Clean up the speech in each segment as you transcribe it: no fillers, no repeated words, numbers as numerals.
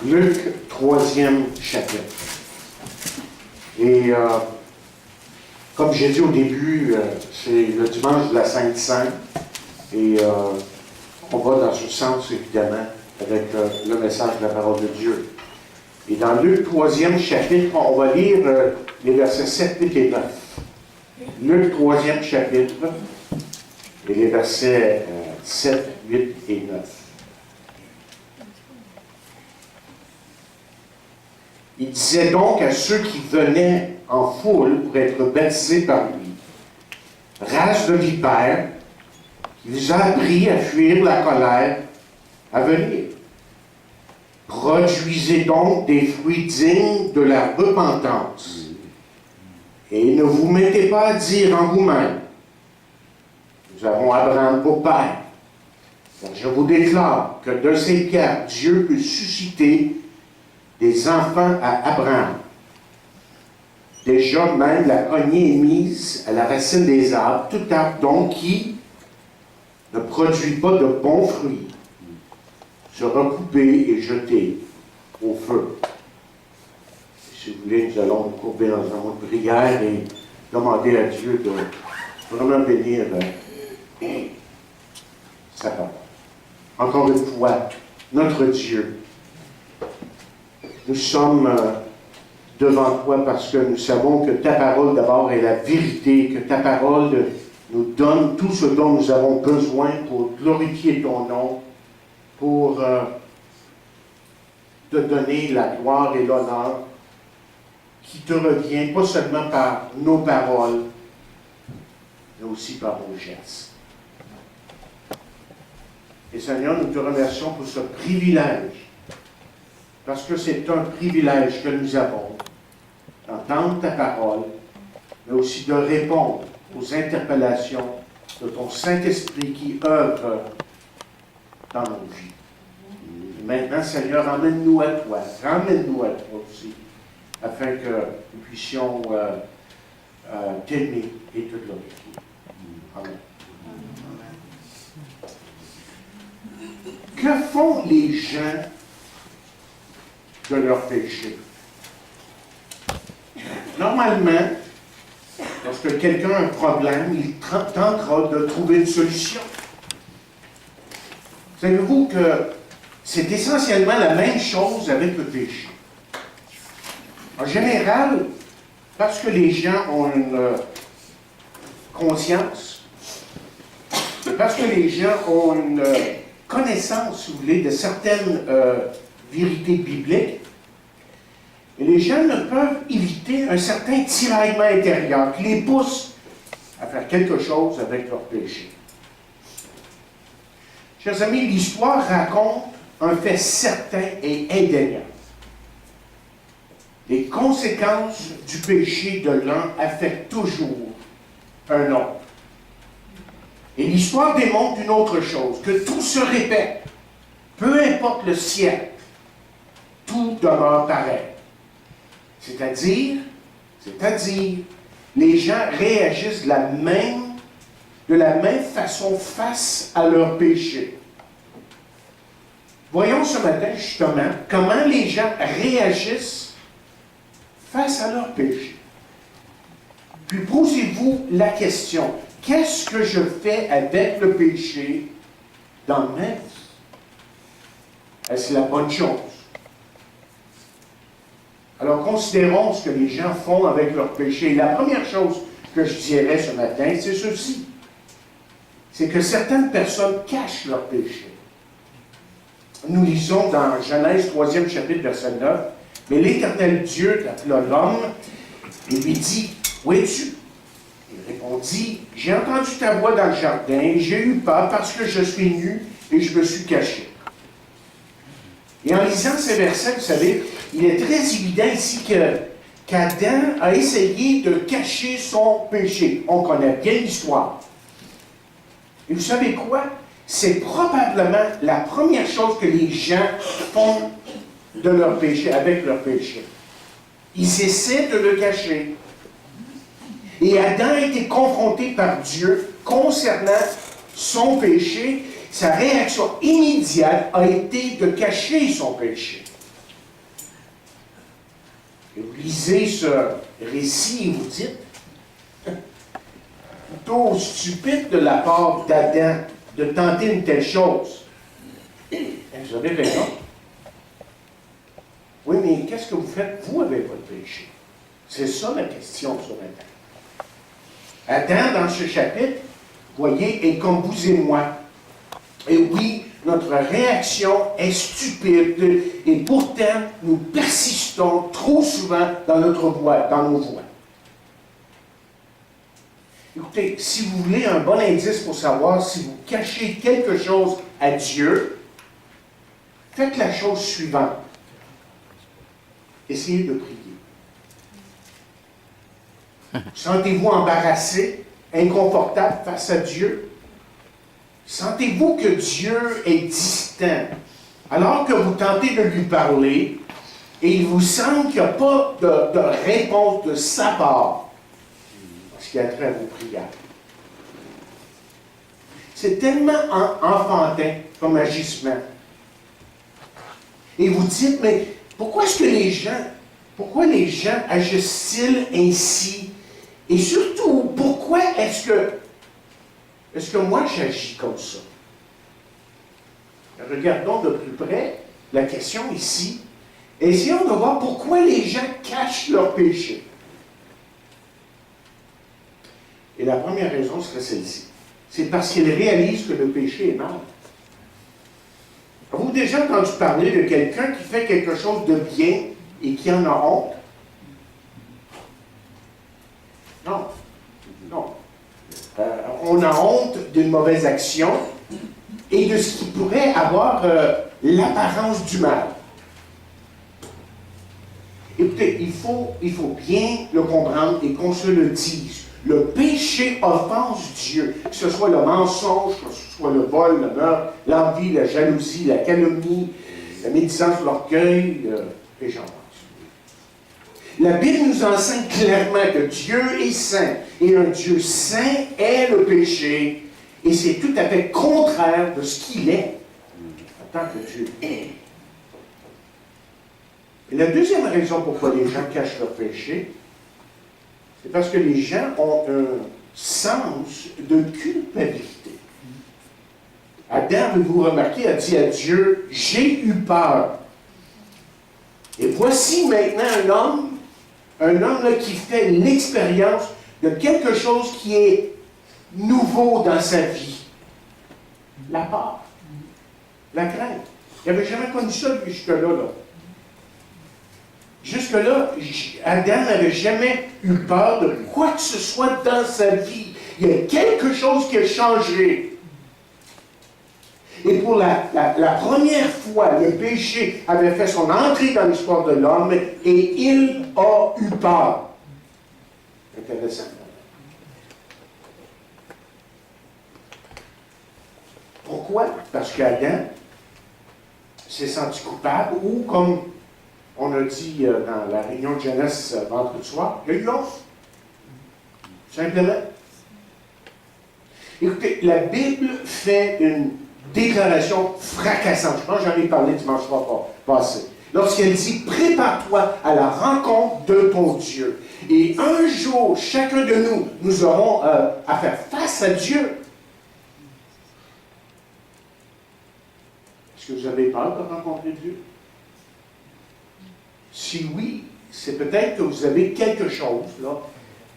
Luc, 3e chapitre. Et comme j'ai dit au début, c'est le dimanche de la Sainte-Sainte. Et on va dans ce sens, évidemment, avec le message de la parole de Dieu. Et dans Luc, 3e chapitre, on va lire les versets 7, 8 et 9. Luc, 3e chapitre, et les versets 7, 8 et 9. Il disait donc à ceux qui venaient en foule pour être baptisés par lui, « Race de vipères, qui vous a appris à fuir la colère à venir. Produisez donc des fruits dignes de la repentance. Et ne vous mettez pas à dire en vous-même, nous avons Abraham pour père. Car je vous déclare que de ces pierres, Dieu peut susciter des enfants à Abraham. Déjà même la cognée est mise à la racine des arbres, tout arbre donc qui ne produit pas de bons fruits sera coupé et jeté au feu. Si vous voulez, nous allons nous courber dans un mot de prière et demander à Dieu de vraiment bénir sa parole. Encore une fois, notre Dieu, nous sommes devant toi parce que nous savons que ta parole d'abord est la vérité, que ta parole nous donne tout ce dont nous avons besoin pour glorifier ton nom, pour te donner la gloire et l'honneur qui te revient, pas seulement par nos paroles, mais aussi par nos gestes. Et Seigneur, nous te remercions pour ce privilège, parce que c'est un privilège que nous avons d'entendre ta parole, mais aussi de répondre aux interpellations de ton Saint-Esprit qui œuvre dans nos vies. Et maintenant, Seigneur, emmène-nous à toi, ramène-nous à toi aussi, afin que nous puissions t'aimer et te glorifier. Amen. Que font les gens de leur péché? Normalement, lorsque quelqu'un a un problème, il tentera de trouver une solution. Savez-vous que c'est essentiellement la même chose avec le péché? En général, parce que les gens ont une conscience, parce que les gens ont une connaissance, si vous voulez, de certaines vérités bibliques, et les gens ne peuvent éviter un certain tiraillement intérieur qui les pousse à faire quelque chose avec leur péché. Chers amis, l'histoire raconte un fait certain et indéniable. Les conséquences du péché de l'un affectent toujours un autre. Et l'histoire démontre une autre chose, que tout se répète. Peu importe le siècle, tout demeure pareil. C'est-à-dire, les gens réagissent de la même façon face à leur péché. Voyons ce matin, justement, comment les gens réagissent face à leur péché. Puis posez-vous la question, qu'est-ce que je fais avec le péché dans ma vie? Est-ce la bonne chose? Alors, considérons ce que les gens font avec leur péché. La première chose que je dirais ce matin, c'est ceci. C'est que certaines personnes cachent leur péché. Nous lisons dans Genèse 3e chapitre, verset 9, « Mais l'Éternel Dieu appela l'homme et lui dit, « Où es-tu? » Il répondit, « J'ai entendu ta voix dans le jardin, et j'ai eu peur parce que je suis nu et je me suis caché. » Et en lisant ces versets, vous savez, il est très évident ici qu'Adam a essayé de cacher son péché. On connaît bien l'histoire. Et vous savez quoi? C'est probablement la première chose que les gens font de leur péché, avec leur péché. Ils essaient de le cacher. Et Adam a été confronté par Dieu concernant son péché. Sa réaction immédiate a été de cacher son péché. Et vous lisez ce récit et vous dites, plutôt stupide de la part d'Adam de tenter une telle chose. Et vous avez raison. Oui, mais qu'est-ce que vous faites, vous, avec votre péché? C'est ça la question sur Adam. Adam, dans ce chapitre, voyez, est comme vous et moi. Et oui, notre réaction est stupide et pourtant, nous persistons trop souvent dans notre voie, dans nos voies. Écoutez, si vous voulez un bon indice pour savoir si vous cachez quelque chose à Dieu, faites la chose suivante. Essayez de prier. Sentez-vous embarrassé, inconfortable face à Dieu? Sentez-vous que Dieu est distant, alors que vous tentez de lui parler, et il vous semble qu'il n'y a pas de réponse de sa part, parce qu'il y a trait à vos prières. C'est tellement enfantin comme agissement. Et vous dites, mais pourquoi est-ce que les gens agissent-ils ainsi? Et surtout, pourquoi est-ce que moi j'agis comme ça? Regardons de plus près la question ici. Essayons de voir pourquoi les gens cachent leurs péchés. Et la première raison serait celle-ci. C'est parce qu'ils réalisent que le péché est mal. Avez-vous déjà entendu parler de quelqu'un qui fait quelque chose de bien et qui en a honte? Non. Non. On a honte d'une mauvaise action et de ce qui pourrait avoir l'apparence du mal. Écoutez, il faut bien le comprendre et qu'on se le dise. Le péché offense Dieu, que ce soit le mensonge, que ce soit le vol, le meurtre, l'envie, la jalousie, la calomnie, la médisance, l'orgueil, et j'en passe. La Bible nous enseigne clairement que Dieu est saint, et un Dieu saint est le péché, et c'est tout à fait contraire de ce qu'il est, en tant que Dieu est. Et la deuxième raison pourquoi les gens cachent leur péché, c'est parce que les gens ont un sens de culpabilité. Adam, vous remarquez, a dit à Dieu, « J'ai eu peur. » Et voici maintenant un homme là, qui fait l'expérience de quelque chose qui est nouveau dans sa vie. La peur, la crainte. Il n'avait jamais connu ça jusque-là. Jusque-là, Adam n'avait jamais eu peur de quoi que ce soit dans sa vie. Il y a quelque chose qui a changé. Et pour la première fois, le péché avait fait son entrée dans l'histoire de l'homme et il a eu peur. Intéressant. Pourquoi? Parce qu'Adam s'est senti coupable ou, comme on a dit dans la réunion de jeunesse vendredi soir, il y a eu honte. Simplement. Écoutez, la Bible fait une déclaration fracassante. Je pense que j'en ai parlé dimanche soir passé. Lorsqu'elle dit « Prépare-toi à la rencontre de ton Dieu. » Et un jour, chacun de nous aurons à faire face à Dieu. Est-ce que vous avez peur de rencontrer Dieu? Si oui, c'est peut-être que vous avez quelque chose là,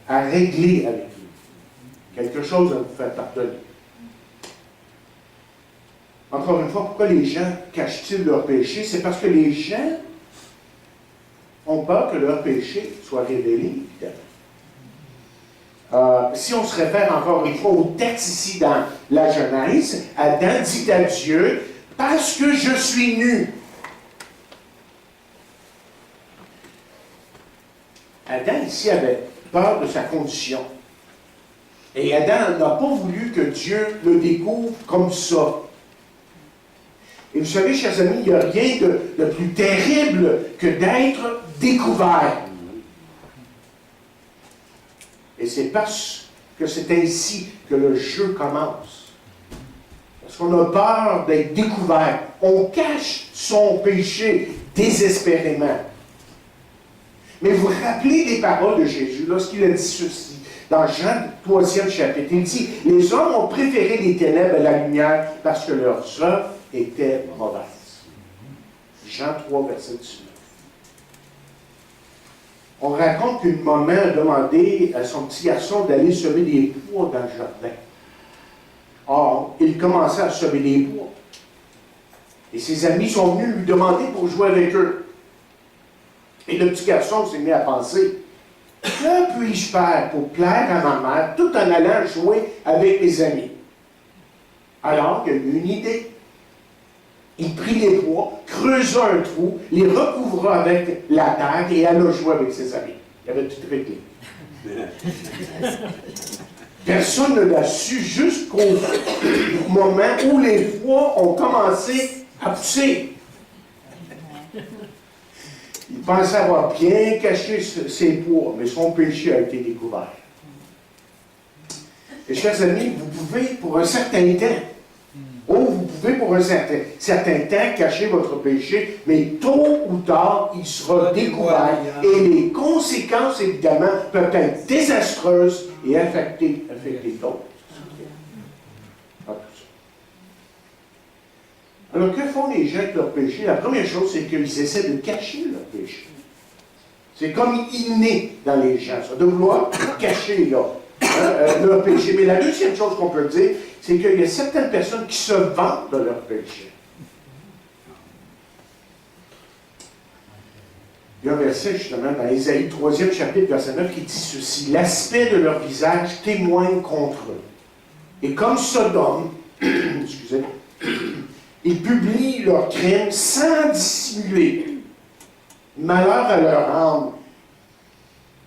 à régler avec lui. Quelque chose à vous faire pardonner. Encore une fois, pourquoi les gens cachent-ils leur péché? C'est parce que les gens ont peur que leur péché soit révélé, évidemment. Si on se réfère encore une fois au texte ici dans la Genèse, Adam dit à Dieu, « Parce que je suis nu. » Adam ici avait peur de sa condition. Et Adam n'a pas voulu que Dieu le découvre comme ça. Et vous savez, chers amis, il n'y a rien de plus terrible que d'être découvert. Et c'est parce que c'est ainsi que le jeu commence. Parce qu'on a peur d'être découvert. On cache son péché désespérément. Mais vous vous rappelez les paroles de Jésus lorsqu'il a dit ceci, dans Jean 3e chapitre. Il dit, « Les hommes ont préféré les ténèbres à la lumière parce que leurs œuvres étaient mauvaises. » Jean 3, verset 19. On raconte qu'une maman a demandé à son petit garçon d'aller semer des pois dans le jardin. Or, il commençait à semer des pois. Et ses amis sont venus lui demander pour jouer avec eux. Et le petit garçon s'est mis à penser, que puis-je faire pour plaire à ma mère tout en allant jouer avec mes amis? Alors, il a eu une idée. Il prit les pois, creusa un trou, les recouvra avec la terre et alla jouer avec ses amis. Il avait tout réglé. Personne ne l'a su jusqu'au moment où les pois ont commencé à pousser. Il pensait avoir bien caché ses pois, mais son péché a été découvert. Et chers amis, vous pouvez pour un certain temps, vous pouvez pour un certain temps cacher votre péché, mais tôt ou tard, il sera découvert. Et les conséquences, évidemment, peuvent être désastreuses et affecter d'autres. Alors, que font les gens avec leur péché? La première chose, c'est qu'ils essaient de cacher leur péché. C'est comme inné dans les gens, ça, de vouloir cacher leur péché. Mais la deuxième chose qu'on peut dire, c'est qu'il y a certaines personnes qui se vantent de leur péché. Il y a un verset, justement, dans Ésaïe 3e chapitre, verset 9, qui dit ceci, « L'aspect de leur visage témoigne contre eux. Et comme Sodome, excusez, ils publient leurs crimes sans dissimuler. Malheur à leur âme,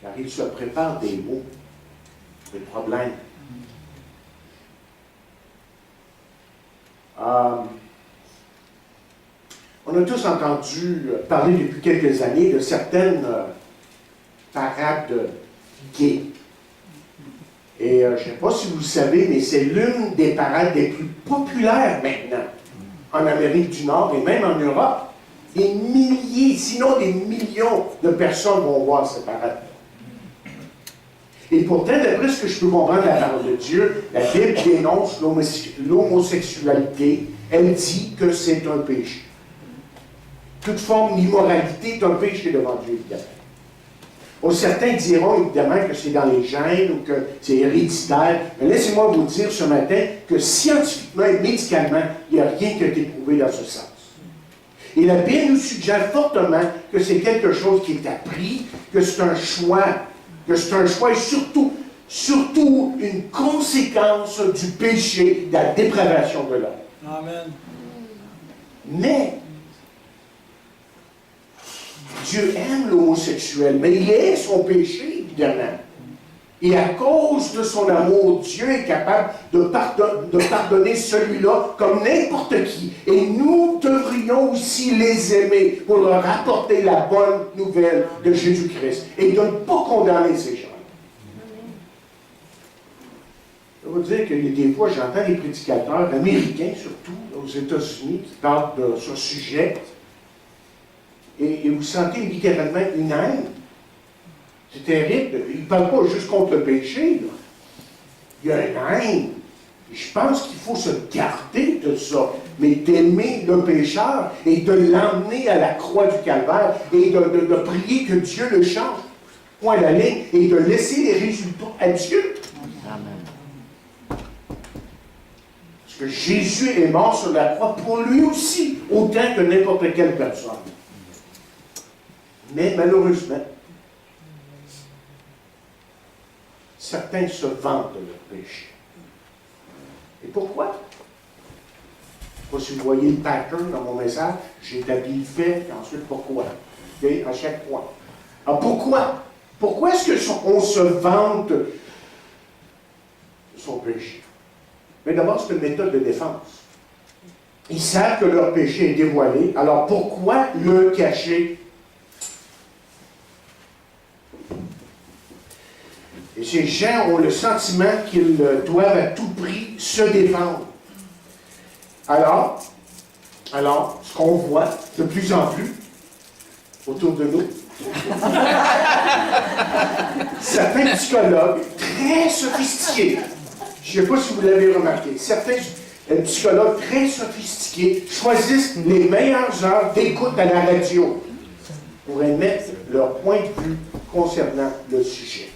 car ils se préparent des maux, des problèmes. » On a tous entendu parler depuis quelques années de certaines parades gays. Et je ne sais pas si vous le savez, mais c'est l'une des parades les plus populaires maintenant en Amérique du Nord et même en Europe. Des milliers, sinon des millions de personnes vont voir ces parades. Et pourtant, d'après ce que je peux comprendre de la parole de Dieu, la Bible dénonce l'homosexualité. Elle dit que c'est un péché. Toute forme d'immoralité est un péché devant Dieu, évidemment. Certains diront évidemment que c'est dans les gènes ou que c'est héréditaire. Mais laissez-moi vous dire ce matin que scientifiquement et médicalement, il n'y a rien qui a été prouvé dans ce sens. Et la Bible nous suggère fortement que c'est quelque chose qui est appris, que c'est un choix, et surtout une conséquence du péché, de la dépravation de l'homme. Amen. Mais Dieu aime l'homosexuel, mais il est son péché, évidemment. Et à cause de son amour, Dieu est capable de pardonner celui-là comme n'importe qui. Et nous devrions aussi les aimer pour leur apporter la bonne nouvelle de Jésus-Christ et de ne pas condamner ces gens. Je vais vous dire que des fois, j'entends des prédicateurs américains, surtout aux États-Unis, qui parlent de ce sujet. Et vous sentez littéralement une haine. C'est terrible. Il ne parle pas juste contre le péché. Là. Il y a une haine. Et je pense qu'il faut se garder de ça. Mais d'aimer le pécheur et de l'emmener à la croix du calvaire et de prier que Dieu le change. Point la ligne. Et de laisser les résultats à Dieu. Amen. Parce que Jésus est mort sur la croix pour lui aussi, autant que n'importe quelle personne. Mais malheureusement, certains se vantent de leur péché. Et pourquoi? Je ne sais pas si vous voyez le pattern dans mon message. J'établis le fait, et ensuite pourquoi. Okay? À chaque point. Alors pourquoi? Pourquoi est-ce qu'on se vante de son péché? Mais d'abord, c'est une méthode de défense. Ils savent que leur péché est dévoilé, alors pourquoi le cacher? Et ces gens ont le sentiment qu'ils doivent à tout prix se défendre. Alors, ce qu'on voit de plus en plus autour de nous, Certains psychologues très sophistiqués, je ne sais pas si vous l'avez remarqué, certains psychologues très sophistiqués choisissent les meilleures heures d'écoute à la radio pour émettre leur point de vue concernant le sujet.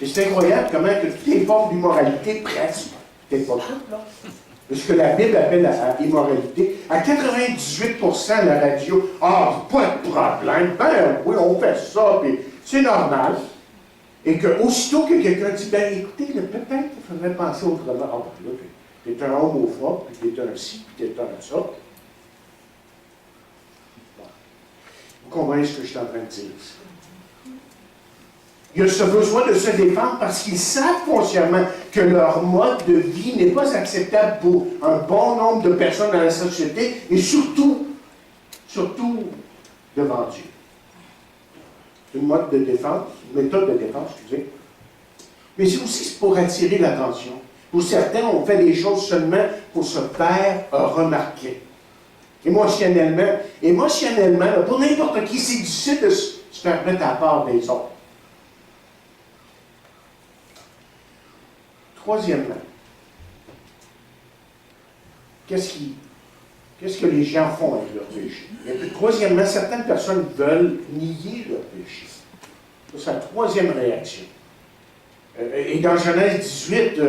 Et c'est incroyable comment que toutes les formes d'immoralité, presque, peut-être pas toutes, là, de ce que la Bible appelle à immoralité, à 98% la radio, ah, pas de problème, ben oui, on fait ça, puis c'est normal. Et que aussitôt que quelqu'un dit, ben écoutez, peut-être qu'il faudrait penser autrement. Ah, ben là, t'es un homophobe, puis t'es un ci, puis t'es un ça. Bon. Vous comprenez ce que je suis en train de dire ici? Il y a ce besoin de se défendre parce qu'ils savent consciemment que leur mode de vie n'est pas acceptable pour un bon nombre de personnes dans la société et surtout devant Dieu. C'est une mode de défense, une méthode de défense, excusez. Mais c'est aussi pour attirer l'attention. Pour certains, on fait les choses seulement pour se faire remarquer. Émotionnellement, pour n'importe qui, c'est difficile de se faire mettre à part des autres. Troisièmement, qu'est-ce que les gens font avec leur péché? Et puis, troisièmement, certaines personnes veulent nier leur péché. C'est la troisième réaction. Et dans Genèse 18,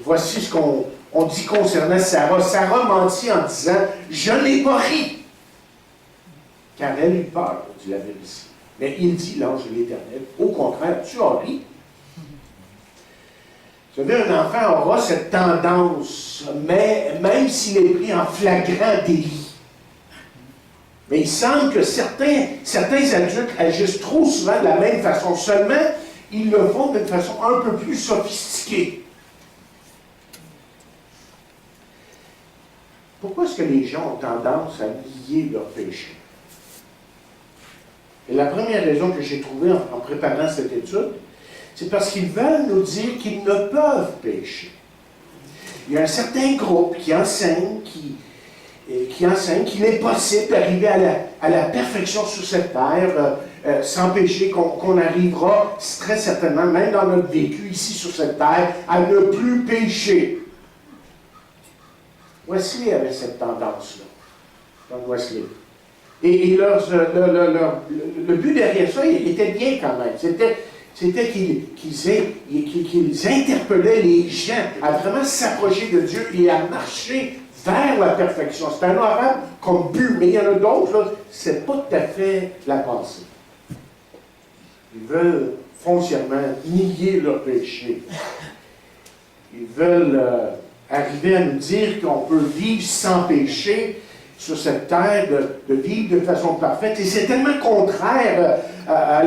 voici ce qu'on dit concernant Sarah. Sarah mentit en disant « Je n'ai pas ri ». Car elle eut peur, dit la Bible ici. Mais il dit, l'ange de l'Éternel, au contraire, tu as ri. Vous savez, un enfant aura cette tendance, mais même s'il est pris en flagrant délit. Mais il semble que certains adultes agissent trop souvent de la même façon. Seulement, ils le font d'une façon un peu plus sophistiquée. Pourquoi est-ce que les gens ont tendance à nier leur péché? Et la première raison que j'ai trouvée en préparant cette étude, c'est parce qu'ils veulent nous dire qu'ils ne peuvent pécher. Il y a un certain groupe qui enseigne qu'il est possible d'arriver à la perfection sur cette terre sans péché, qu'on arrivera très certainement, même dans notre vécu ici sur cette terre, à ne plus pécher. Wesley avait cette tendance-là, John Wesley. Et le but derrière ça, il était bien quand même. C'était qu'ils interpellaient les gens à vraiment s'approcher de Dieu et à marcher vers la perfection. C'est un mot arabe comme but, mais il y en a d'autres, là, c'est pas tout à fait la pensée. Ils veulent foncièrement nier leur péché. Ils veulent arriver à nous dire qu'on peut vivre sans péché sur cette terre, de vivre de façon parfaite. Et c'est tellement contraire à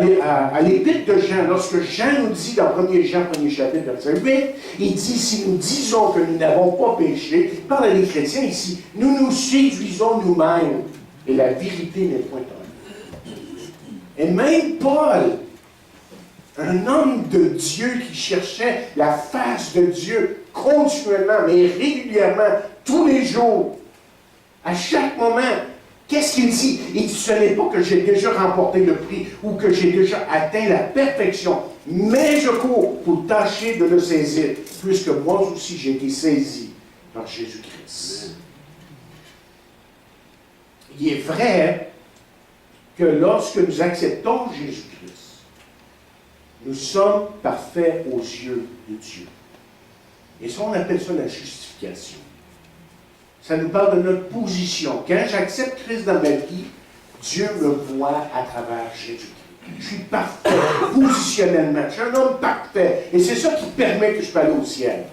l'épître de Jean. Lorsque Jean nous dit dans 1 Jean, 1er chapitre, verset 8, il dit, si nous disons que nous n'avons pas péché, il parle à les chrétiens ici, nous nous séduisons nous-mêmes, et la vérité n'est point en nous. Et même Paul, un homme de Dieu qui cherchait la face de Dieu continuellement, mais régulièrement, tous les jours, à chaque moment, qu'est-ce qu'il dit? Il dit, ce n'est pas que j'ai déjà remporté le prix ou que j'ai déjà atteint la perfection, mais je cours pour tâcher de le saisir, puisque moi aussi j'ai été saisi par Jésus-Christ. Il est vrai que lorsque nous acceptons Jésus-Christ, nous sommes parfaits aux yeux de Dieu. Et ça, on appelle ça la justification. Ça nous parle de notre position. Quand j'accepte Christ dans ma vie, Dieu me voit à travers Jésus-Christ. Je suis parfait, positionnellement. Je suis un homme parfait. Et c'est ça qui permet que je peux aller au ciel.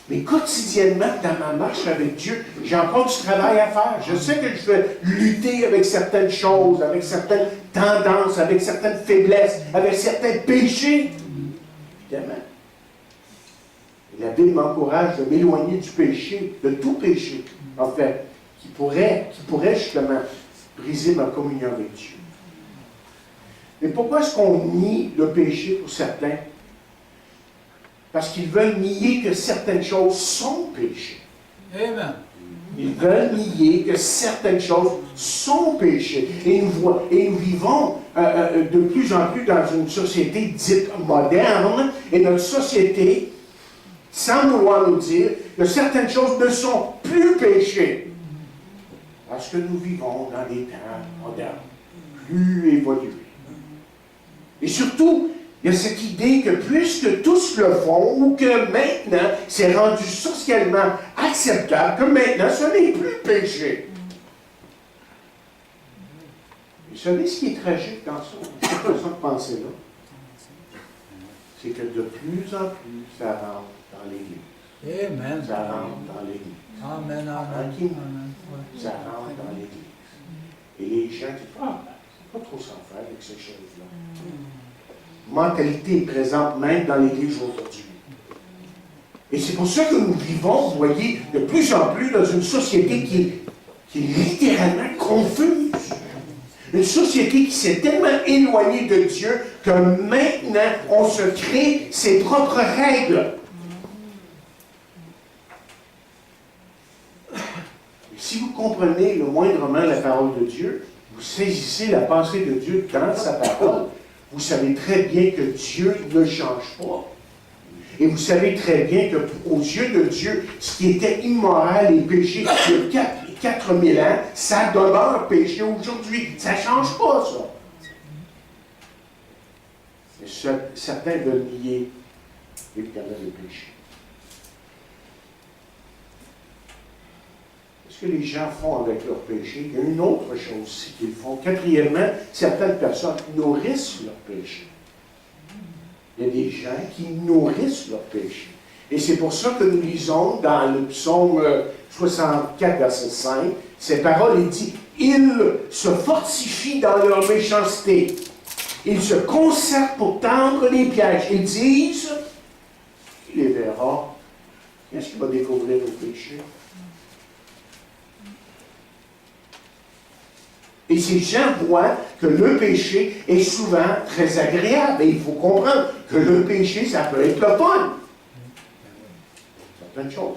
Mais quotidiennement, dans ma marche avec Dieu, j'ai encore du travail à faire. Je sais que je vais lutter avec certaines choses, avec certaines tendances, avec certaines faiblesses, avec certains péchés. Évidemment. La Bible m'encourage de m'éloigner du péché, de tout péché, en fait, qui pourrait justement briser ma communion avec Dieu. Mais pourquoi est-ce qu'on nie le péché pour certains? Parce qu'ils veulent nier que certaines choses sont péché. Amen. Ils veulent nier que certaines choses sont péchées. Et nous vivons de plus en plus dans une société dite moderne, et notre société, sans vouloir nous dire que certaines choses ne sont plus péchées. Parce que nous vivons dans des temps modernes, plus évolués. Et surtout, il y a cette idée que puisque tous le font, ou que maintenant c'est rendu socialement acceptable, que maintenant ce n'est plus péché. Vous savez ce qui est tragique dans cette façon de penser-là? C'est que de plus en plus, ça rentre dans l'Église. Amen. Ça rentre dans l'Église. Amen, amen. Tranquillement, ça rentre dans l'Église. Et les gens disent, ah, c'est pas trop sans faire avec ces choses-là. Mentalité est présente même dans l'Église aujourd'hui. Et c'est pour ça que nous vivons, vous voyez, de plus en plus dans une société qui est littéralement confuse. Une société qui s'est tellement éloignée de Dieu que maintenant, on se crée ses propres règles. Et si vous comprenez le moindrement la parole de Dieu, vous saisissez la pensée de Dieu dans sa parole, vous savez très bien que Dieu ne change pas. Et vous savez très bien qu'aux yeux de Dieu, ce qui était immoral et péché il y a 4000 ans, ça demeure péché aujourd'hui. Ça ne change pas, ça. Mais certains veulent nier l'éternel de péché. Ce que les gens font avec leur péché, il y a une autre chose aussi qu'ils font. Quatrièmement, certaines personnes nourrissent leur péché. Il y a des gens qui nourrissent leur péché. Et c'est pour ça que nous lisons dans le psaume 64, verset 5, ces paroles, il dit, « Ils se fortifient dans leur méchanceté. Ils se concertent pour tendre les pièges. Ils disent, qui les verra? Qu'est-ce qui va découvrir nos péchés? » Et ces gens voient que le péché est souvent très agréable. Et il faut comprendre que le péché, ça peut être le fun. Certaines choses.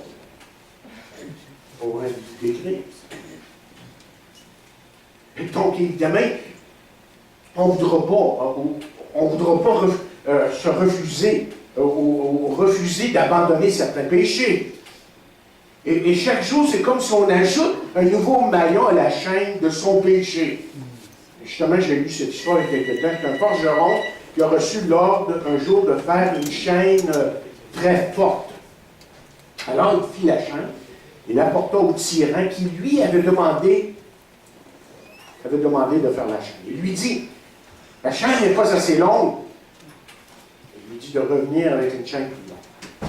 On pourrait vous décrire. Et donc, évidemment, on ne voudra pas se refuser, ou refuser d'abandonner certains péchés. Et chaque jour, c'est comme si on ajoute un nouveau maillon à la chaîne de son péché. Et justement, j'ai lu cette histoire il y a quelque temps, qu'un forgeron qui a reçu l'ordre un jour de faire une chaîne très forte. Alors, il fit la chaîne, il l'apporta au tyran qui, lui, avait demandé de faire la chaîne. Il lui dit, la chaîne n'est pas assez longue. Il lui dit de revenir avec une chaîne plus longue.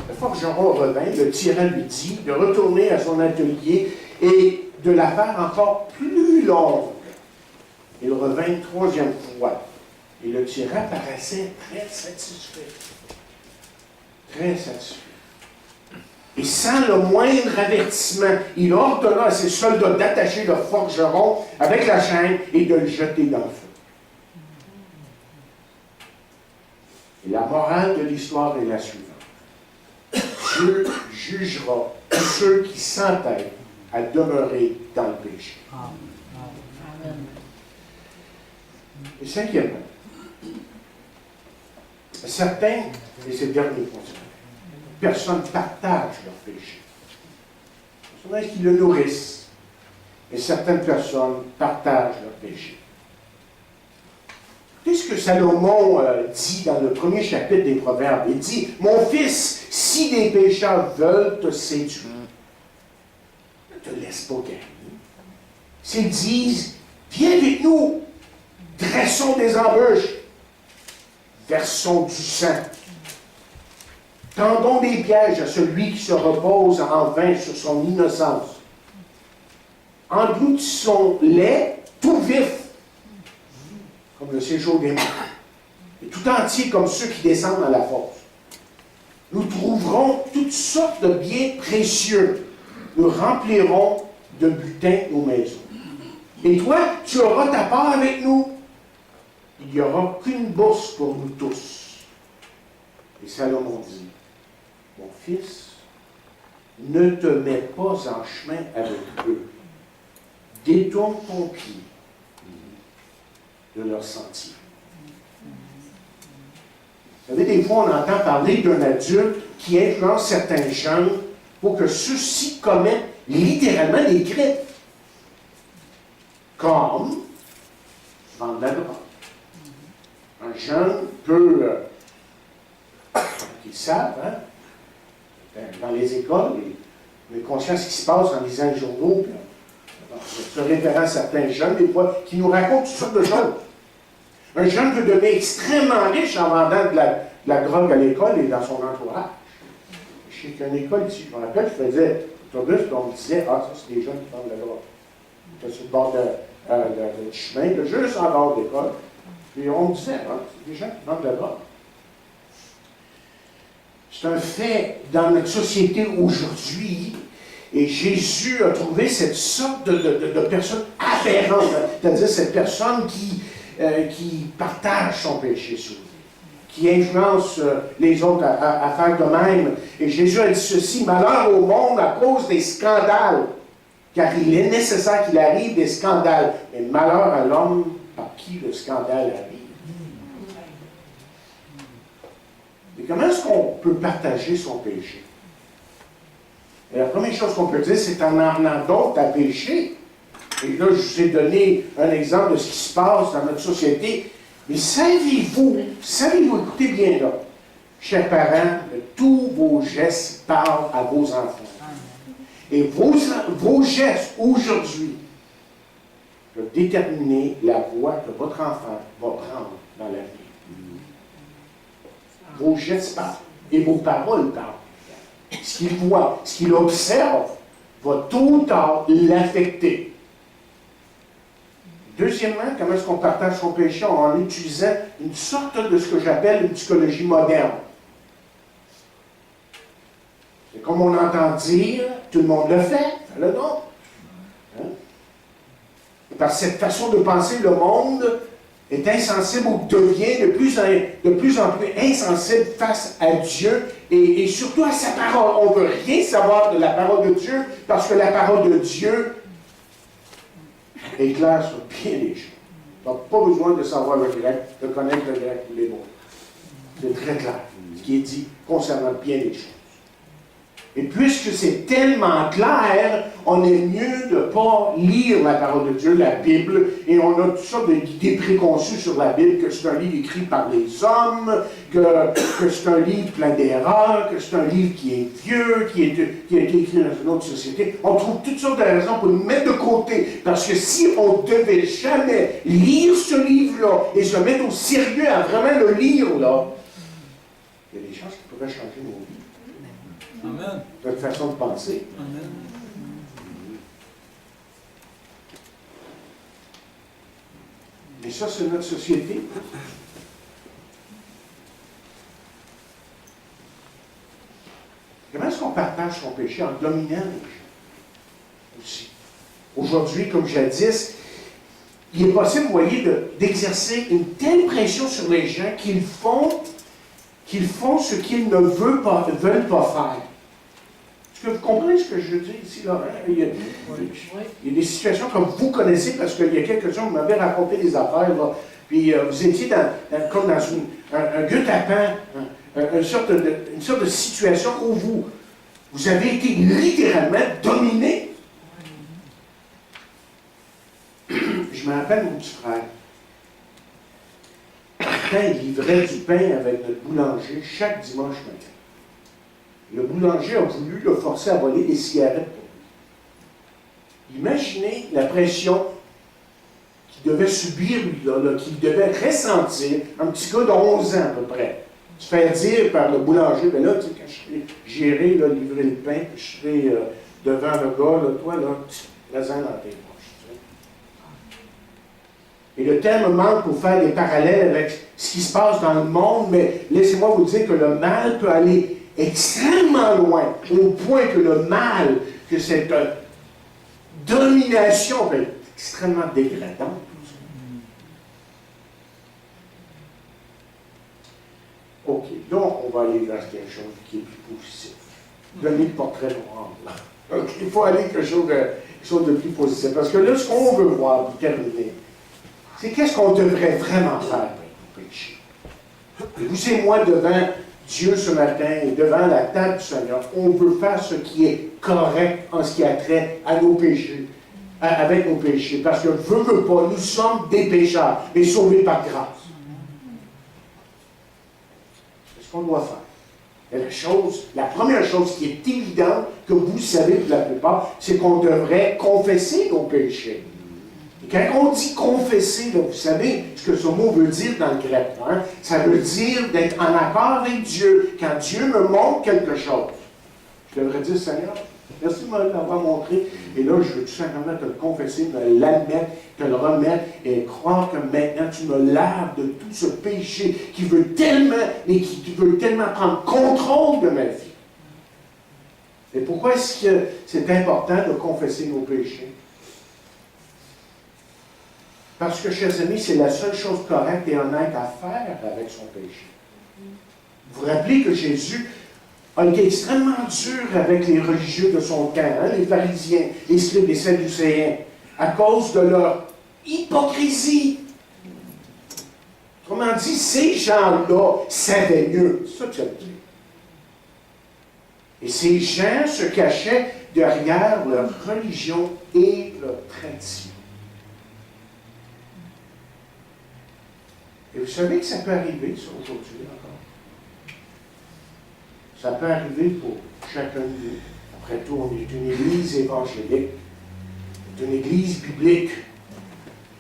Le forgeron revint, le tyran lui dit de retourner à son atelier et de la faire encore plus longue. Il revint une troisième fois. Et le tyran paraissait très satisfait. Très satisfait. Et sans le moindre avertissement, il ordonna à ses soldats d'attacher le forgeron avec la chaîne et de le jeter dans le feu. Et la morale de l'histoire est la suivante. Dieu jugera tous ceux qui s'entêtent à demeurer dans le péché. Amen. Et cinquièmement, certains, et c'est le dernier point, personnes partagent leur péché. Il faudrait qu'ils le nourrissent. Et certaines personnes partagent leur péché. Qu'est-ce que Salomon dit dans le premier chapitre des Proverbes? Il dit, « Mon fils, si des pécheurs veulent te séduire, ne te laisse pas gagner. S'ils disent, viens avec nous, dressons des embûches, versons du sang. Tendons des pièges à celui qui se repose en vain sur son innocence. Engloutissons-les tout vifs, comme le séjour des morts, et tout entier comme ceux qui descendent dans la fosse. Nous trouverons toutes sortes de biens précieux. Nous remplirons de butin nos maisons. Et toi, tu auras ta part avec nous. Il n'y aura qu'une bourse pour nous tous. Et Salomon dit, mon fils, ne te mets pas en chemin avec eux. Détourne ton pied de leur sentier. Vous savez, des fois, on entend parler d'un adulte qui influence certains jeunes pour que ceux-ci commettent littéralement des crimes. Comme vendre la drogue. Un jeune peut, qu'ils savent, hein, dans les écoles, on est conscient de ce qui se passe en lisant les journaux, puis, se référant à certains jeunes, des fois, qui nous racontent toutes sortes de choses. Un jeune peut devenir extrêmement riche en vendant de la drogue à l'école et dans son entourage. Je sais qu'il y a une école ici, je me rappelle, je faisais l'autobus, puis on me disait, ah, ça, c'est des jeunes qui vendent de la drogue. C'était sur le bord du chemin, juste en dehors de l'école. Puis on me disait, ah, c'est des gens qui vendent de la drogue. C'est un fait dans notre société aujourd'hui. Et Jésus a trouvé cette sorte de personne aberrante, c'est-à-dire cette personne qui partage son péché sur lui, qui influence les autres à faire de même. Et Jésus a dit ceci, malheur au monde à cause des scandales, car il est nécessaire qu'il arrive des scandales, mais malheur à l'homme par qui le scandale arrive. Mais comment est-ce qu'on peut partager son péché? Et la première chose qu'on peut dire, c'est en emmenant d'autres à pécher. Et là, je vous ai donné un exemple de ce qui se passe dans notre société. Mais savez-vous, écoutez bien là, chers parents, que tous vos gestes parlent à vos enfants. Et vos gestes aujourd'hui peuvent déterminer la voie que votre enfant va prendre dans la vie. Vos gestes parlent et vos paroles parlent. Ce qu'il voit, ce qu'il observe, va tôt ou tard l'affecter. Deuxièmement, comment est-ce qu'on partage son péché? En utilisant une sorte de ce que j'appelle une psychologie moderne. C'est comme on entend dire, tout le monde le fait, fais-le donc. Hein? Par cette façon de penser, le monde est insensible ou devient de plus en plus insensible face à Dieu et surtout à sa parole. On ne veut rien savoir de la parole de Dieu parce que la parole de Dieu éclaire sur bien les choses. Donc, pas besoin de savoir le grec, de connaître le grec ou les mots. C'est très clair ce qui est dit concernant bien les choses. Et puisque c'est tellement clair, on est mieux de ne pas lire la parole de Dieu, la Bible, et on a toutes sortes d'idées préconçues sur la Bible, que c'est un livre écrit par les hommes, que c'est un livre plein d'erreurs, que c'est un livre qui est vieux, qui a été écrit dans une autre société. On trouve toutes sortes de raisons pour le mettre de côté, parce que si on ne devait jamais lire ce livre-là et se mettre au sérieux à vraiment le lire, là, il y a des chances qui pourraient changer nos vies. Amen. Notre façon de penser. Amen. Mais ça, c'est notre société. Comment est-ce qu'on partage son péché? En dominant les gens aussi. Aujourd'hui, comme jadis, il est possible, vous voyez, d'exercer une telle pression sur les gens qu'ils font ce qu'ils ne veulent pas faire. Est-ce que vous comprenez ce que je dis ici, Laurent? Il y a des situations comme vous connaissez, parce qu'il y a quelques jours, vous m'avez raconté des affaires, là, puis vous étiez comme dans un guet-apens, une sorte de situation où vous avez été littéralement dominé. Je me rappelle mon petit frère. Quand il livrait du pain avec notre boulanger chaque dimanche matin. Le boulanger a voulu le forcer à voler des cigarettes pour lui. Imaginez la pression qu'il devait subir, qu'il devait ressentir, un petit gars de 11 ans à peu près. Se faire dire par le boulanger, ben là, tu sais, quand je serai géré, livrer le pain, puis je serai devant le gars, là, toi, là, présent dans tes poches. Et le terme manque pour faire des parallèles avec ce qui se passe dans le monde, mais laissez-moi vous dire que le mal peut aller extrêmement loin, au point que le mal, que cette domination peut être extrêmement dégradante. OK, donc on va aller vers quelque chose qui est plus positif. donner le portrait noir. Donc, il faut aller quelque chose de plus positif. Parce que là, ce qu'on veut voir, pour terminer, c'est qu'est-ce qu'on devrait vraiment faire avec nos péchés. Et vous et moi, devant Dieu ce matin et devant la table du Seigneur, on veut faire ce qui est correct en ce qui a trait à nos péchés, avec nos péchés. Parce que veut pas, nous sommes des pécheurs, mais sauvés par grâce. C'est ce qu'on doit faire. Et la première chose qui est évidente, que vous savez pour la plupart, c'est qu'on devrait confesser nos péchés. Et quand on dit confesser, là, vous savez ce que ce mot veut dire dans le grec. Hein? Ça veut dire d'être en accord avec Dieu. Quand Dieu me montre quelque chose, je devrais dire, Seigneur, merci de me l'avoir montré. Et là, je veux tout simplement te le confesser, me l'admettre, te le remettre et croire que maintenant tu me laves de tout ce péché qui veut tellement, mais qui veut tellement prendre contrôle de ma vie. Et pourquoi est-ce que c'est important de confesser nos péchés? Parce que, chers amis, c'est la seule chose correcte et honnête à faire avec son péché. Vous vous rappelez que Jésus a été extrêmement dur avec les religieux de son temps, hein, les pharisiens, les scribes, les sadducéens, à cause de leur hypocrisie. Autrement dit, ces gens-là savaient mieux. C'est ça que ça veut dire. Et ces gens se cachaient derrière leur religion et leur tradition. Et vous savez que ça peut arriver, ça, aujourd'hui encore. Ça peut arriver pour chacun de nous. Après tout, on est une église évangélique, une église biblique.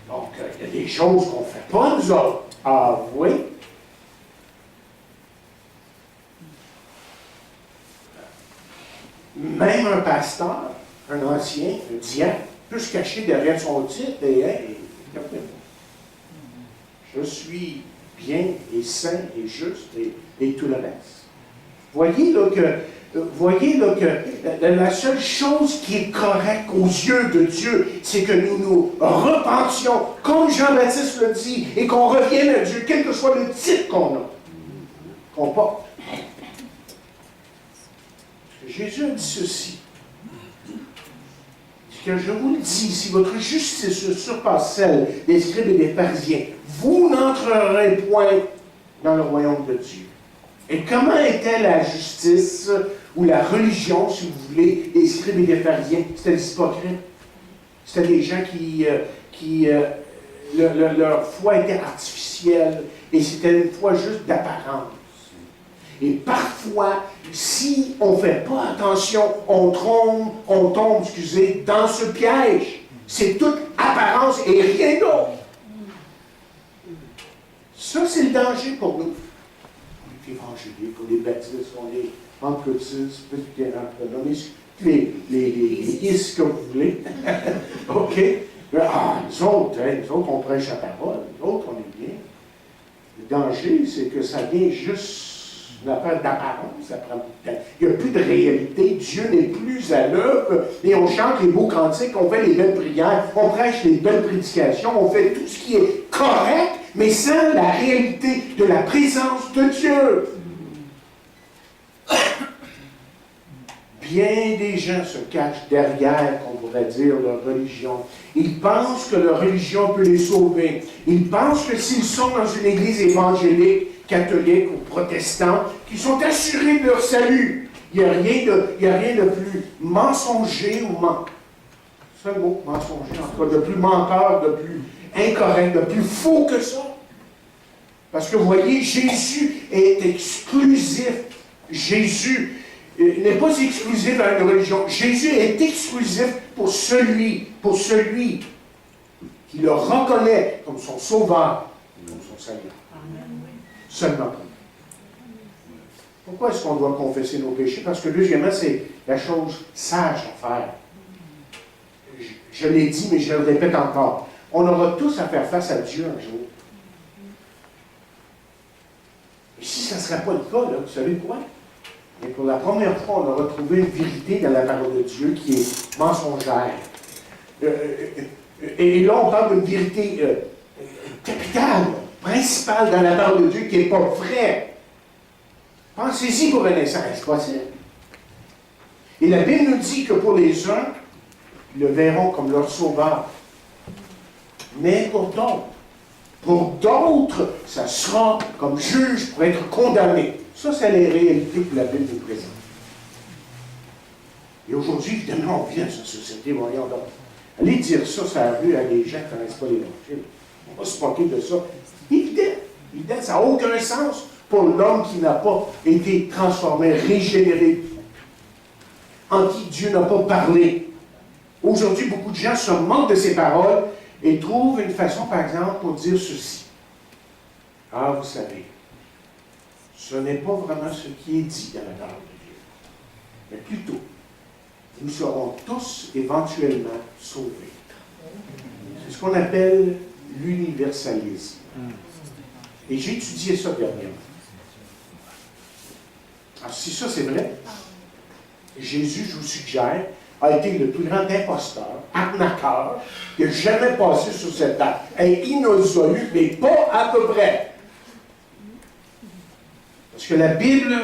Donc, il y a des choses qu'on ne fait pas, nous autres, à avouer. Même un pasteur, un ancien, un diacre, peut se cacher derrière son titre et regardez-moi. Je suis bien et saint et juste et tout le reste. Voyez là que la seule chose qui est correcte aux yeux de Dieu, c'est que nous nous repentions, comme Jean-Baptiste le dit, et qu'on revienne à Dieu, quel que soit le titre qu'on porte. Jésus a dit ceci. Que je vous le dis, si votre justice surpasse celle des scribes et des pharisiens, vous n'entrerez point dans le royaume de Dieu. Et comment était la justice ou la religion, si vous voulez, des scribes et des pharisiens? C'était des hypocrites. C'était des gens leur foi était artificielle et c'était une foi juste d'apparence. Et parfois, si on ne fait pas attention, on tombe, dans ce piège. C'est toute apparence et rien d'autre. Ça, c'est le danger pour nous. On est évangéliques, on est baptistes, on est pentecôtistes, les is que vous voulez. OK? Les autres, on prêche la parole. Les autres, on est bien. Le danger, c'est que ça vient juste une affaire d'apparence, ça prend du temps. Il n'y a plus de réalité, Dieu n'est plus à l'œuvre, et on chante les beaux cantiques, on fait les belles prières, on prêche les belles prédications, on fait tout ce qui est correct, mais sans la réalité de la présence de Dieu. Bien des gens se cachent derrière, on pourrait dire, leur religion. Ils pensent que leur religion peut les sauver. Ils pensent que s'ils sont dans une église évangélique, catholique ou protestante, qu'ils sont assurés de leur salut. Il n'y a rien de plus mensonger ou c'est un mot, mensonger, en tout cas, de plus menteur, de plus incorrect, de plus faux que ça. Parce que vous voyez, Jésus est exclusif. Jésus n'est pas exclusif à une religion. Jésus est exclusif pour celui qui le reconnaît comme son sauveur, comme son Seigneur. Seulement. Pourquoi est-ce qu'on doit confesser nos péchés? Parce que deuxièmement, c'est la chose sage à faire. Je l'ai dit, mais je le répète encore. On aura tous à faire face à Dieu un jour. Et si ça ne serait pas le cas, là, vous savez quoi? Et pour la première fois, on aura trouvé une vérité dans la parole de Dieu qui est mensongère. Et là, on parle d'une vérité capitale, principale dans la parole de Dieu qui n'est pas vraie. Pensez-y pour un instant, est-ce possible? Et la Bible nous dit que pour les uns, ils le verront comme leur sauveur. Mais pour d'autres, ça sera comme juge pour être condamné. Ça, c'est les réalités que la Bible nous présente. Et aujourd'hui, évidemment, on vit dans une société, voyons donc. Allez dire ça sur la rue à des gens qui ne connaissent pas l'Évangile. On va se moquer de ça. Évident. Ça n'a aucun sens pour l'homme qui n'a pas été transformé, régénéré, en qui Dieu n'a pas parlé. Aujourd'hui, beaucoup de gens se moquent de ces paroles et trouvent une façon, par exemple, pour dire ceci. Ah, vous savez, ce n'est pas vraiment ce qui est dit dans la parole de Dieu, mais plutôt, nous serons tous éventuellement sauvés. C'est ce qu'on appelle l'universalisme. Et j'ai étudié ça dernièrement. Alors, si ça c'est vrai, Jésus, je vous suggère, a été le plus grand imposteur, arnaqueur, qui n'a jamais passé sur cette terre. Et il nous a eu, mais pas à peu près. Parce que la Bible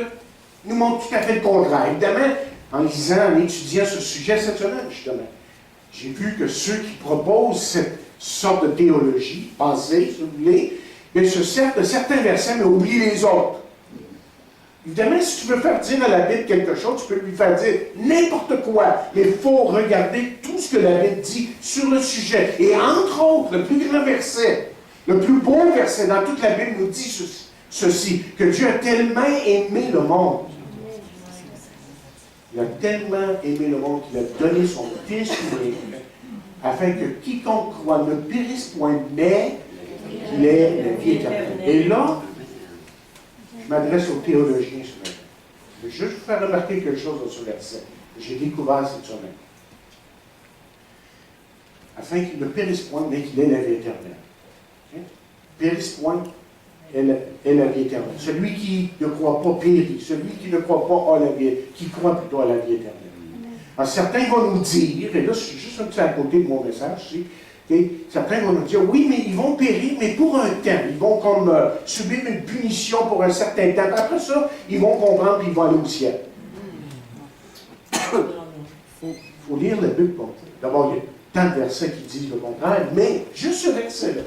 nous montre tout à fait le contraire. Évidemment, en lisant, en étudiant ce sujet cette semaine, justement, j'ai vu que ceux qui proposent cette sorte de théologie, pensée, si vous voulez, ils se servent de certains versets, mais oublient les autres. Évidemment, si tu veux faire dire à la Bible quelque chose, tu peux lui faire dire n'importe quoi. Mais il faut regarder tout ce que la Bible dit sur le sujet. Et entre autres, le plus grand verset, le plus beau verset dans toute la Bible nous dit ceci, que Dieu a tellement aimé le monde. Il a tellement aimé le monde qu'il a donné son Fils unique, afin que quiconque croit ne périsse point, mais qu'il ait la vie éternelle. Et là, je m'adresse aux théologiens ce matin. Je vais juste vous faire remarquer quelque chose dans ce verset que j'ai découvert cette semaine. Afin qu'il ne périsse point, mais qu'il ait la vie éternelle. Périsse point est la vie éternelle. Celui qui ne croit pas périt. Celui qui ne croit pas a la vie, qui croit plutôt à la vie éternelle. Alors, certains vont nous dire, et là, c'est juste un petit à côté de mon message, certains vont nous dire, oui, mais ils vont périr, mais pour un temps. Ils vont comme subir une punition pour un certain temps. Après ça, ils vont comprendre et ils vont aller au ciel. Il faut lire la Bible. D'abord, il y a tant de versets qui disent le contraire, mais juste ce verset-là.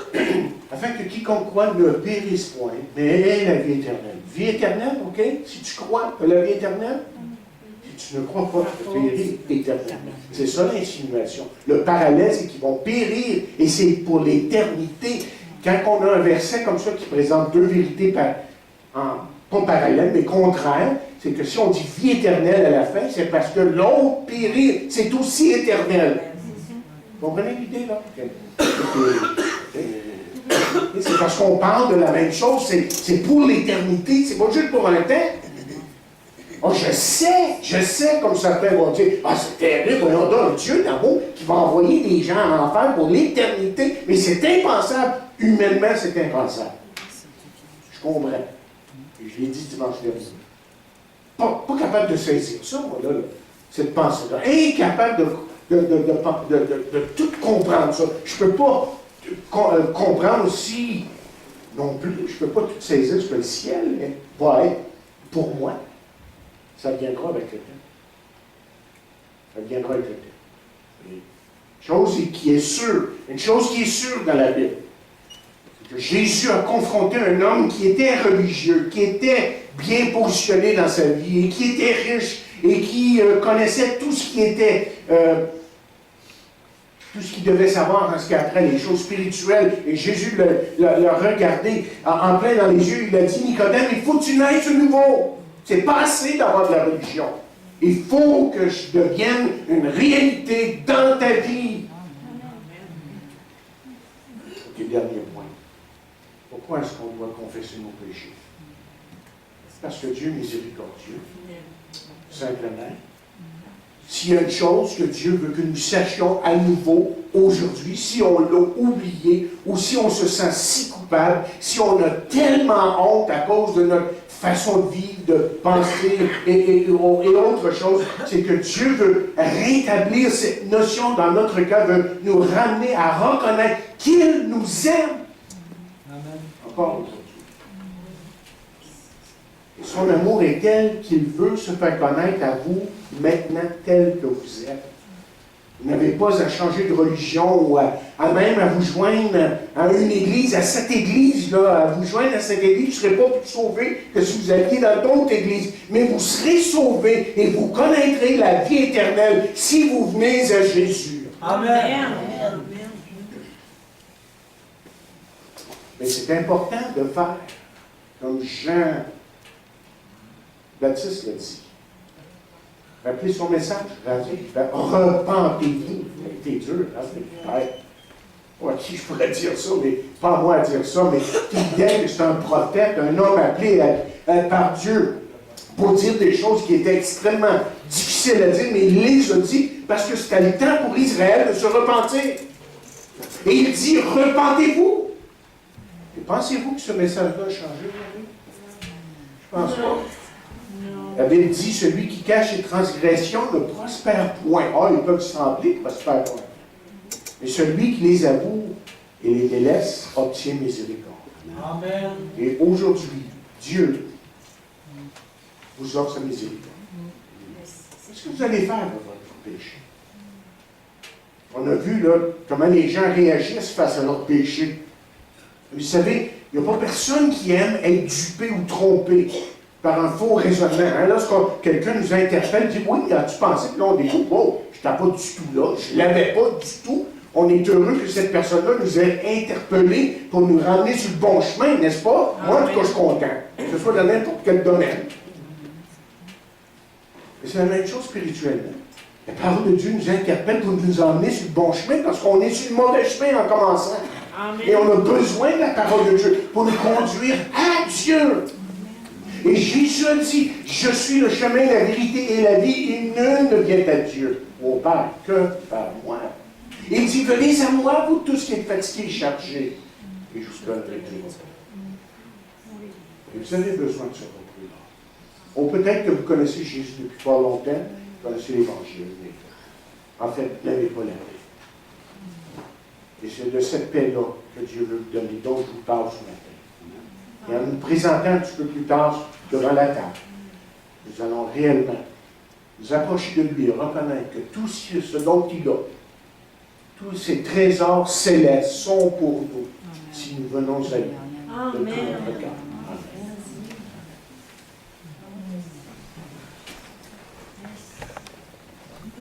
Okay? Afin que quiconque croit ne périsse point, mais ait la vie éternelle. Vie éternelle, OK? Si tu crois à la vie éternelle, si tu ne crois pas, tu périr éternellement. C'est ça l'insinuation. Le parallèle, c'est qu'ils vont périr, et c'est pour l'éternité. Quand on a un verset comme ça qui présente deux vérités pas parallèles, mais contraires, c'est que si on dit vie éternelle à la fin, c'est parce que l'autre périr, c'est aussi éternel. Vous comprenez l'idée, là? C'est parce qu'on parle de la même chose, c'est pour l'éternité, c'est pas juste pour un temps. Oh, je sais, comme certains vont dire, ah, c'est terrible, on a un Dieu d'amour qui va envoyer des gens en enfer pour l'éternité, mais c'est impensable. Humainement, c'est impensable. Je comprends. Et je l'ai dit dimanche dernier. Pas capable de saisir ça, moi, là, cette pensée-là. Incapable de tout comprendre ça. Je ne peux pas comprendre aussi, non plus, je ne peux pas tout saisir ce que le ciel va être pour moi. Ça viendra avec le temps. Ça viendra avec le temps. Une chose qui est sûre dans la Bible, c'est que Jésus a confronté un homme qui était religieux, qui était bien positionné dans sa vie, et qui était riche, et qui connaissait tout ce qui était... tout ce qu'il devait savoir en ce qui a trait les choses spirituelles. Et Jésus l'a regardé en plein dans les yeux. Il a dit, Nicodème, il faut que tu naisses de nouveau. C'est pas assez d'avoir de la religion. Il faut que je devienne une réalité dans ta vie. Ok, dernier point. Pourquoi est-ce qu'on doit confesser nos péchés? Parce que Dieu est miséricordieux. Simplement. S'il y a une chose que Dieu veut que nous sachions à nouveau aujourd'hui, si on l'a oublié ou si on se sent si coupable, si on a tellement honte à cause de notre façon de vivre, de penser et autre chose, c'est que Dieu veut rétablir cette notion dans notre cœur, veut nous ramener à reconnaître qu'il nous aime. Amen. Encore aujourd'hui. Son amour est tel qu'il veut se faire connaître à vous maintenant tel que vous êtes. Vous n'avez pas à changer de religion ou à même à vous joindre à une église, à cette église-là, à vous joindre à cette église. Vous ne serez pas plus sauvés que si vous alliez dans d'autres églises. Mais vous serez sauvés et vous connaîtrez la vie éternelle si vous venez à Jésus. Amen. Mais c'est important de faire comme Jean-Baptiste l'a dit. Rappelez son message. Repentez-vous. C'est dur, hein? Pas à qui je pourrais dire ça, mais pas à moi à dire ça, mais Fidèle, c'est un prophète, un homme appelé par Dieu pour dire des choses qui étaient extrêmement difficiles à dire, mais il les a dit parce que c'était le temps pour Israël de se repentir. Et il dit, repentez-vous. Et pensez-vous que ce message-là a changé aujourd'hui? Je pense pas. La Bible dit, celui qui cache les transgressions ne prospère point. Ah, ils peuvent sembler prospère point. Mais celui qui les avoue et les délaisse obtient miséricorde. Amen. Et aujourd'hui, Dieu vous offre sa miséricorde. Qu'est-ce que vous allez faire de votre péché? On a vu là, comment les gens réagissent face à leur péché. Vous savez, il n'y a pas personne qui aime être dupé ou trompé par un faux raisonnement. Hein? Lorsque quelqu'un nous interpelle, dit « Oui, as-tu pensé? » Puis là, on découvre « Wow, je n'étais pas du tout là, je ne l'avais pas du tout. » On est heureux que cette personne-là nous ait interpellés pour nous ramener sur le bon chemin, n'est-ce pas? Moi, en tout cas, je suis content. Que ce soit dans n'importe quel domaine. Et c'est la même chose spirituellement. La parole de Dieu nous interpelle pour nous emmener sur le bon chemin parce qu'on est sur le mauvais chemin en commençant. Amen. Et on a besoin de la parole de Dieu pour nous conduire à Dieu. Et Jésus a dit, je suis le chemin, la vérité et la vie, et nul ne vient à Dieu, au Père, que par moi. Il dit, venez à moi, vous tous qui êtes fatigués et chargés, et je vous donnerai du repos. Et vous avez besoin de ce repos-là. Ou peut-être que vous connaissez Jésus depuis pas longtemps, vous connaissez l'Évangile, mais en fait, vous n'avez pas la paix. Et c'est de cette paix-là que Dieu veut vous donner, donc je vous parle ce matin. Et en nous présentant un petit peu plus tard devant la table, nous allons réellement nous approcher de lui et reconnaître que tout ce dont il a, tous ces trésors célestes sont pour nous si nous venons à lui de tout notre cœur.